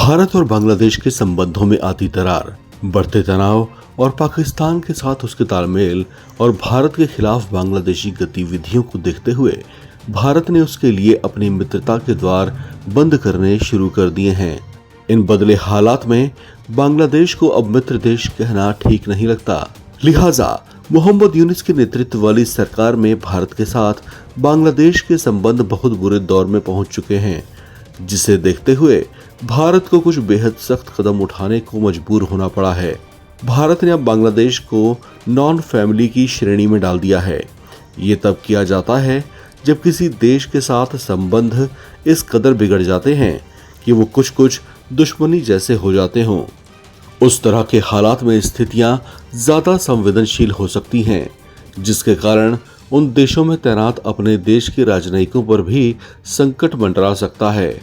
भारत और बांग्लादेश के संबंधों में आती दरार, बढ़ते तनाव और पाकिस्तान के साथ उसके तालमेल और भारत के खिलाफ बांग्लादेशी गतिविधियों को देखते हुए भारत ने उसके लिए अपनी मित्रता के द्वार बंद करने शुरू कर दिए हैं। इन बदले हालात में बांग्लादेश को अब मित्र देश कहना ठीक नहीं लगता। लिहाजा मोहम्मद यूनुस के नेतृत्व वाली सरकार में भारत के साथ बांग्लादेश के संबंध बहुत बुरे दौर में पहुंच चुके हैं, जिसे देखते हुए भारत को कुछ बेहद सख्त कदम उठाने को मजबूर होना पड़ा है। भारत ने अब बांग्लादेश को नॉन फैमिली की श्रेणी में डाल दिया है। ये तब किया जाता है जब किसी देश के साथ संबंध इस कदर बिगड़ जाते हैं कि वो कुछ दुश्मनी जैसे हो जाते हों। उस तरह के हालात में स्थितियां ज्यादा संवेदनशील हो सकती हैं, जिसके कारण उन देशों में तैनात अपने देश के राजनयिकों पर भी संकट मंडरा सकता है।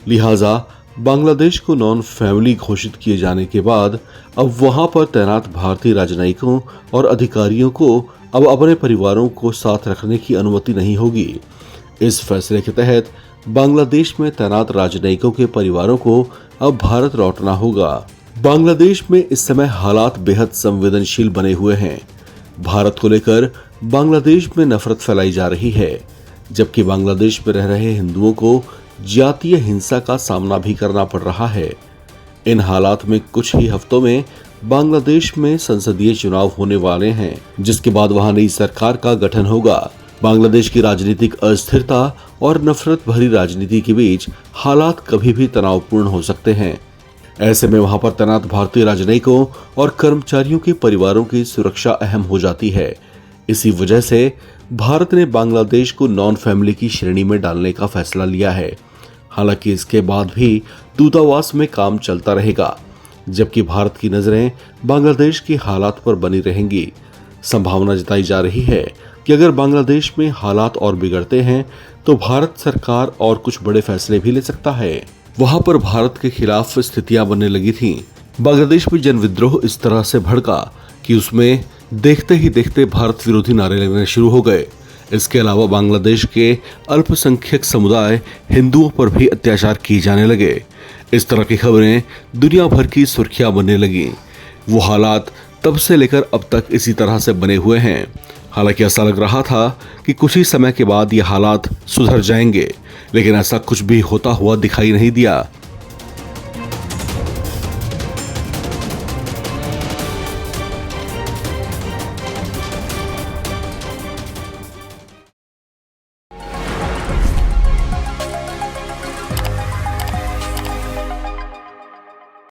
लिहाजा बांग्लादेश को नॉन फैमिली घोषित किए जाने के बाद अब वहां पर तैनात भारतीय राजनयिकों और अधिकारियों को अब अपने परिवारों को साथ रखने की अनुमति नहीं होगी। इस फैसले के तहत बांग्लादेश में तैनात राजनयिकों के परिवारों को अब भारत लौटना होगा। बांग्लादेश में इस समय हालात बेहद संवेदनशील बने हुए हैं। भारत को लेकर बांग्लादेश में नफरत फैलाई जा रही है, जबकि बांग्लादेश में रह रहे हिंदुओं को जातीय हिंसा का सामना भी करना पड़ रहा है। इन हालात में कुछ ही हफ्तों में बांग्लादेश में संसदीय चुनाव होने वाले हैं, जिसके बाद वहां नई सरकार का गठन होगा। बांग्लादेश की राजनीतिक अस्थिरता और नफरत भरी राजनीति के बीच हालात कभी भी तनावपूर्ण हो सकते हैं। ऐसे में वहां पर तैनात भारतीय राजनयिकों और कर्मचारियों के परिवारों की सुरक्षा अहम हो जाती है। इसी वजह से भारत ने बांग्लादेश को नॉन फैमिली की श्रेणी में डालने का फैसला लिया है। हालांकि इसके बाद भी दूतावास में काम चलता रहेगा, जबकि भारत की नजरें बांग्लादेश के हालात पर बनी रहेंगी। संभावना जताई जा रही है कि अगर बांग्लादेश में हालात और बिगड़ते हैं तो भारत सरकार और कुछ बड़े फैसले भी ले सकता है। वहां पर भारत के खिलाफ स्थितियां बनने लगी थीं। बांग्लादेश में जन विद्रोह इस तरह से भड़का कि उसमें देखते ही देखते भारत विरोधी नारे लगने शुरू हो गए। इसके अलावा बांग्लादेश के अल्पसंख्यक समुदाय हिंदुओं पर भी अत्याचार किए जाने लगे। इस तरह की खबरें दुनिया भर की सुर्खियां बनने लगी। वो हालात तब से लेकर अब तक इसी तरह से बने हुए हैं। हालांकि ऐसा लग रहा था कि कुछ ही समय के बाद ये हालात सुधर जाएंगे, लेकिन ऐसा कुछ भी होता हुआ दिखाई नहीं दिया।